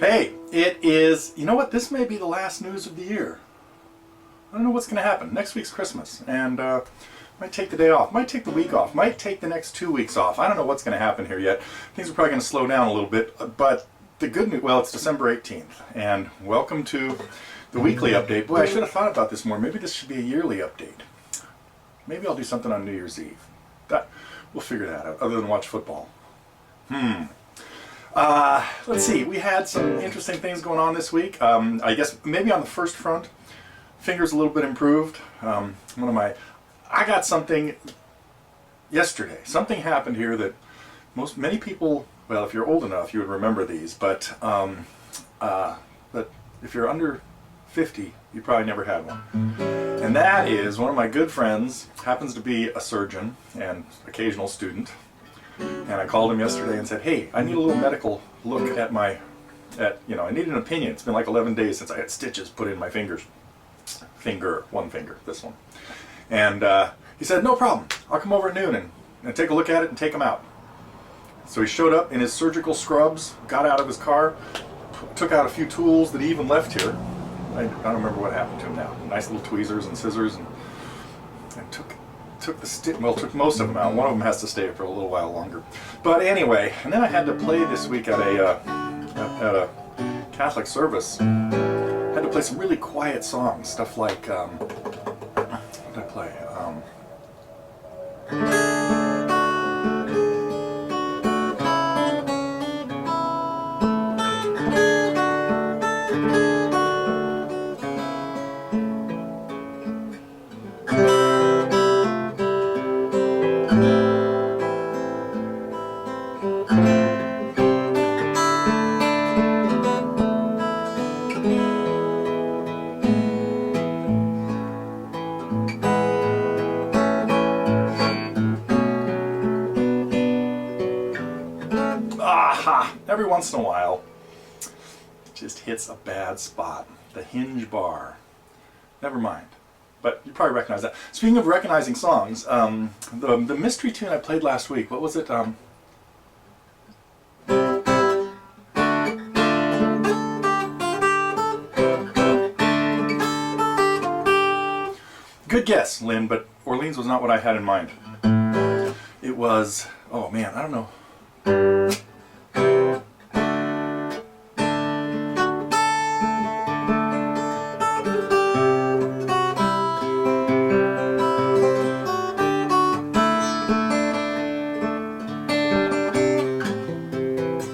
Hey, it is, you know what, this may be the last news of the year. I don't know what's going to happen. Next week's Christmas, and might take the day off, might take the week off, might take the next 2 weeks off. I don't know what's going to happen here yet. Things are probably going to slow down a little bit, but the good news, well, it's December 18th, and welcome to the weekly update. Boy, I should have thought about this more. Maybe this should be a yearly update. Maybe I'll do something on New Year's Eve. We'll figure that out, other than watch football. Let's see, we had some interesting things going on this week. I guess maybe on the first front, fingers a little bit improved. I got something yesterday. Something happened here that many people, well, if you're old enough, you would remember these, but if you're under 50, you probably never had one. And that is, one of my good friends happens to be a surgeon and occasional student. And I called him yesterday and said, hey, I need a little medical look at I need an opinion. It's been like 11 days since I had stitches put in my fingers. One finger, this one. And he said, no problem. I'll come over at noon and take a look at it and take them out. So he showed up in his surgical scrubs, got out of his car, took out a few tools that he even left here. I don't remember what happened to him now. Nice little tweezers and scissors, and took most of them out. One of them has to stay for a little while longer. But anyway, and then I had to play this week at a Catholic service. Had to play some really quiet songs, stuff like what did I play? Every once in a while, it just hits a bad spot. The hinge bar. Never mind. But you probably recognize that. Speaking of recognizing songs, the mystery tune I played last week, what was it? Good guess, Lynn, but Orleans was not what I had in mind. It was, oh man, I don't know.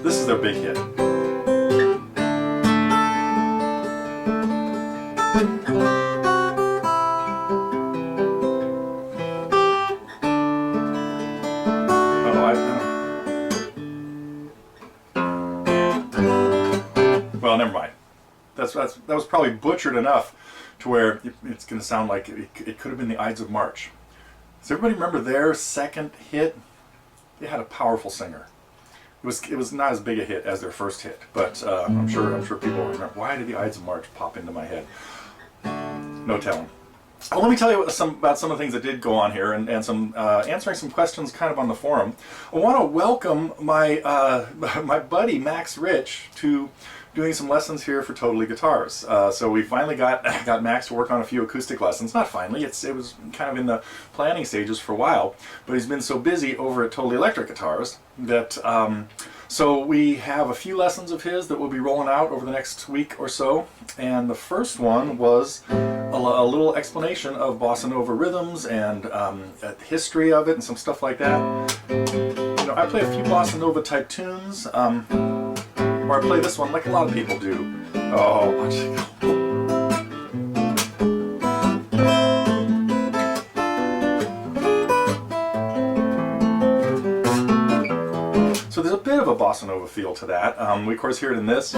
This is their big hit. Well, never mind. That was probably butchered enough to where it's going to sound like it could have been the Ides of March. Does everybody remember their second hit? They had a powerful singer. It was not as big a hit as their first hit, but I'm sure people remember. Why did the Ides of March pop into my head? No telling. Well, let me tell you about some of the things that did go on here, and some answering some questions kind of on the forum. I want to welcome my my buddy Max Rich to doing some lessons here for TotallyGuitars. So we finally got Max to work on a few acoustic lessons. Not finally, it was kind of in the planning stages for a while, but he's been so busy over at TotallyElectricGuitars that so we have a few lessons of his that we'll be rolling out over the next week or so. And the first one was a little explanation of Bossa Nova rhythms and the history of it and some stuff like that. You know, I play a few Bossa Nova type tunes. Or I play this one like a lot of people do. Oh, watch it go. So there's a bit of a Bossa Nova feel to that. We of course hear it in this.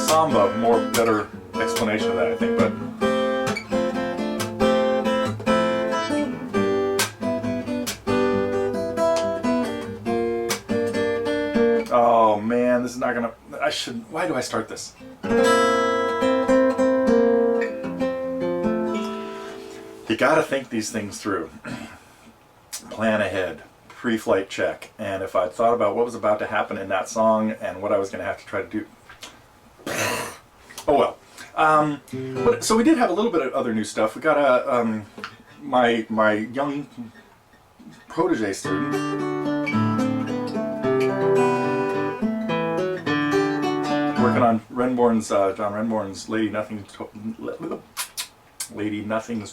Samba, better explanation of that, I think, but oh man, this is not gonna, why do I start this? You gotta think these things through. Plan ahead. pre-flight check, and if I'd thought about what was about to happen in that song and what I was going to have to try to do, oh well. So we did have a little bit of other new stuff. We got a my young protege student working on Renbourn's John Renbourn's Lady Nothing's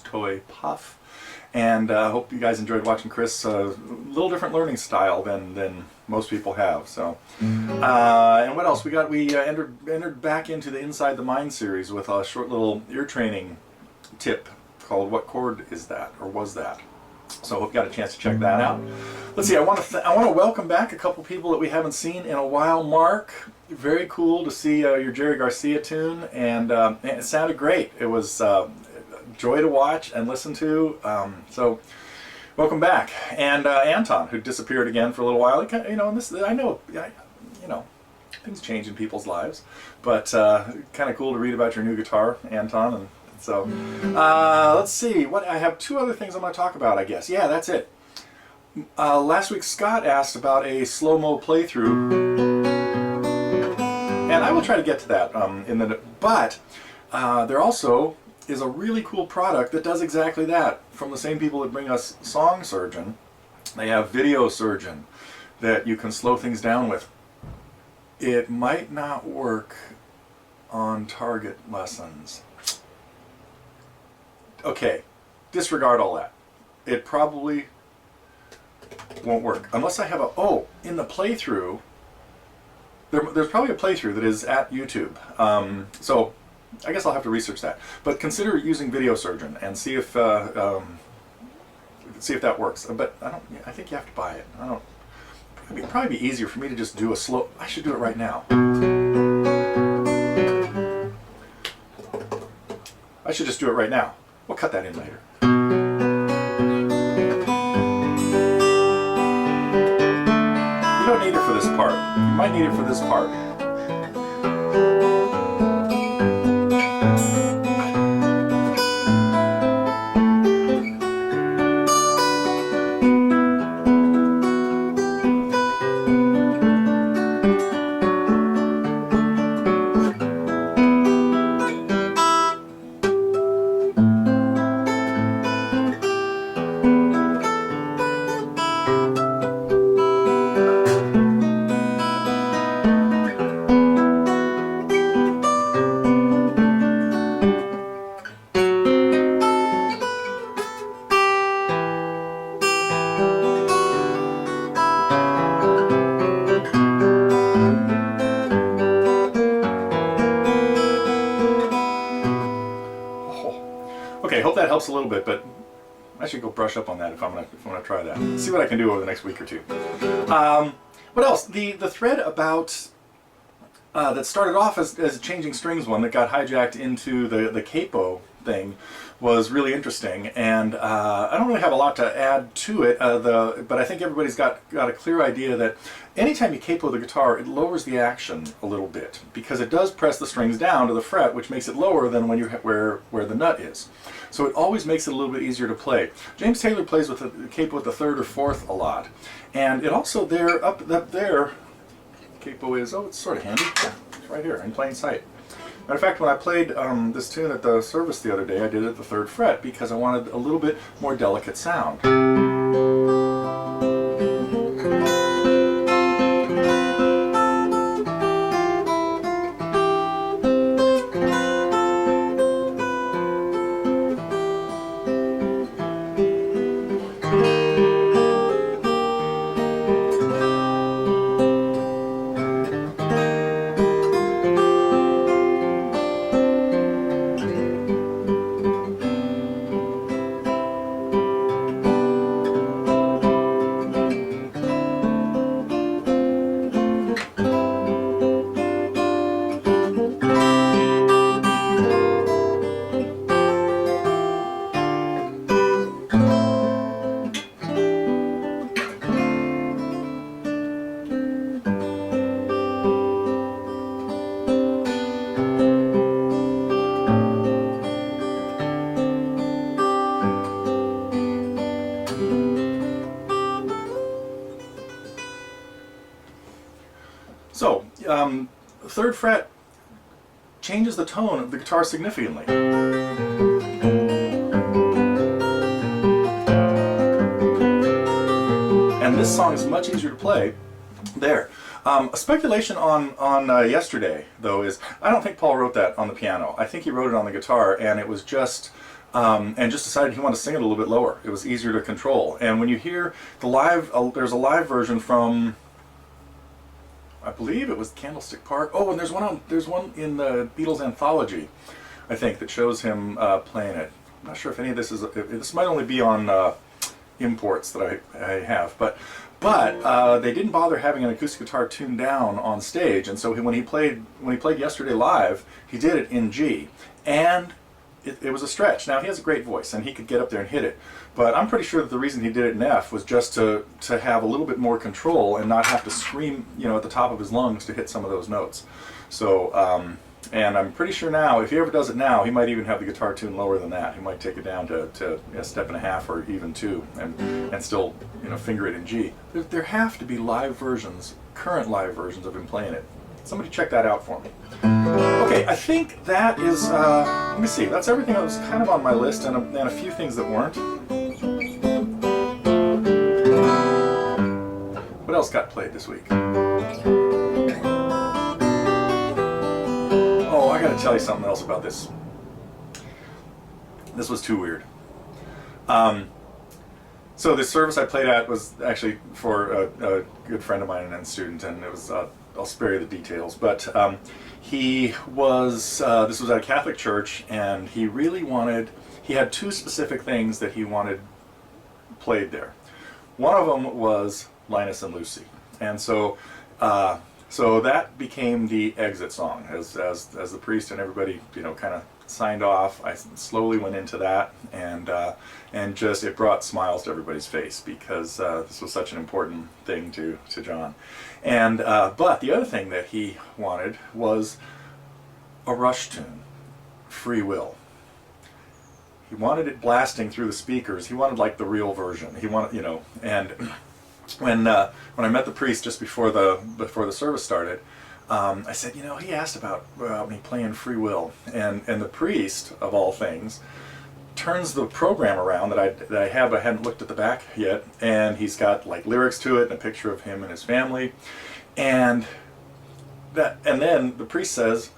Toye Puffe. And I hope you guys enjoyed watching Chris. A little different learning style than most people have. So, and what else we got? We entered back into the Inside the Mind series with a short little ear training tip called "What Chord Is That?" or "Was That?" So I hope you got a chance to check that out. Let's see. I want to welcome back a couple people that we haven't seen in a while. Mark, very cool to see your Jerry Garcia tune, and it sounded great. It was. Joy to watch and listen to. So, welcome back. And Anton, who disappeared again for a little while. You know, you know, things change in people's lives, but kind of cool to read about your new guitar, Anton. And so, let's see. What I have two other things I'm going to talk about. I guess. Yeah, that's it. Last week, Scott asked about a slow-mo playthrough, and I will try to get to that But there also is a really cool product that does exactly that from the same people that bring us Song Surgeon. They have Video Surgeon that you can slow things down with. It might not work on target lessons. Okay, disregard all that. It probably won't work unless I have in the playthrough. There's probably a playthrough that is at YouTube. So I guess I'll have to research that. But consider using Video Surgeon and see if that works. But I think you have to buy it. It'd probably be easier for me to just do a slow. I should do it right now. I should just do it right now. We'll cut that in later. You don't need it for this part. You might need it for this part. Okay, hope that helps a little bit, but I should go brush up on that if I'm gonna try that. See what I can do over the next week or two. What else? The thread about that started off as a changing strings one that got hijacked into the capo thing was really interesting, and I don't really have a lot to add to it, but I think everybody's got a clear idea that anytime you capo the guitar, it lowers the action a little bit, because it does press the strings down to the fret, which makes it lower than when where the nut is. So it always makes it a little bit easier to play. James Taylor plays with the capo at the third or fourth a lot, and it also up there, capo is, it's sort of handy. Yeah, it's right here in plain sight. Matter of fact, when I played this tune at the service the other day, I did it at the third fret because I wanted a little bit more delicate sound. So, third fret changes the tone of the guitar significantly. And this song is much easier to play there. A speculation on Yesterday, though, is I don't think Paul wrote that on the piano. I think he wrote it on the guitar, and it was just, and just decided he wanted to sing it a little bit lower. It was easier to control. And when you hear the live, there's a live version from, I believe it was Candlestick Park. Oh, and there's one in the Beatles anthology, I think, that shows him playing it. I'm not sure if any of this is, this might only be on imports that I have, but they didn't bother having an acoustic guitar tuned down on stage, and so when he played Yesterday live, he did it in G, and it was a stretch. Now he has a great voice, and he could get up there and hit it, but I'm pretty sure that the reason he did it in F was just to have a little bit more control and not have to scream, you know, at the top of his lungs to hit some of those notes. So, and I'm pretty sure now, if he ever does it now, he might even have the guitar tuned lower than that. He might take it down to a step and a half or even two, and still, you know, finger it in G. There have to be live versions, current live versions of him playing it. Somebody check that out for me. Okay, I think that is, let me see, that's everything that was kind of on my list, and a few things that weren't. What else got played this week? Oh, I gotta tell you something else about this. This was too weird. So this service I played at was actually for a good friend of mine and student, and it was, I'll spare you the details, but he was, this was at a Catholic church, and he really wanted, he had two specific things that he wanted played there. One of them was Linus and Lucy, and so so that became the exit song as the priest and everybody, you know, kind of signed off. I slowly went into that, and just it brought smiles to everybody's face, because this was such an important thing to John. And but the other thing that he wanted was a Rush tune, Free Will. He wanted it blasting through the speakers. He wanted like the real version. He wanted, you know, and when I met the priest just before the service started, I said, you know, he asked about me playing Free Will, and the priest, of all things, turns the program around that I hadn't looked at the back yet, and he's got like lyrics to it and a picture of him and his family, and then the priest says,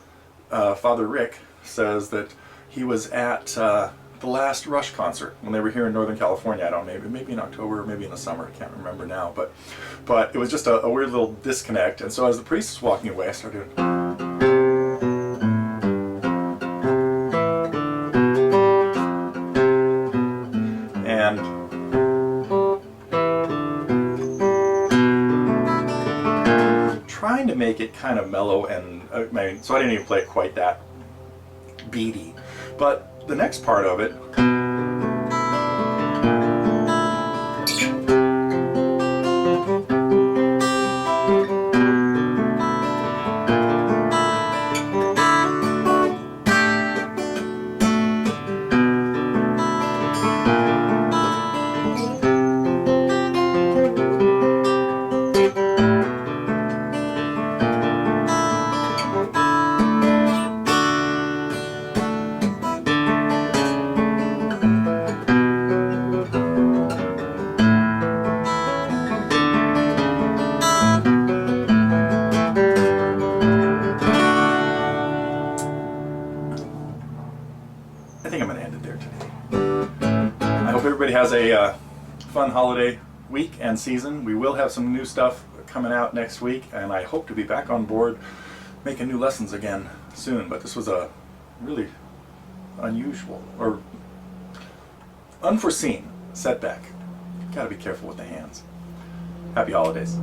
Father Rick says that he was at the last Rush concert when they were here in Northern California. I don't know, maybe in October, maybe in the summer. I can't remember now, but it was just a weird little disconnect. And so as the priest was walking away, I started and trying to make it kind of mellow, and I mean, so I didn't even play it quite that beaty, but the next part of it, I think I'm going to end it there today. I hope everybody has a fun holiday week and season. We will have some new stuff coming out next week, and I hope to be back on board making new lessons again soon. But this was a really unusual or unforeseen setback. Got to be careful with the hands. Happy holidays.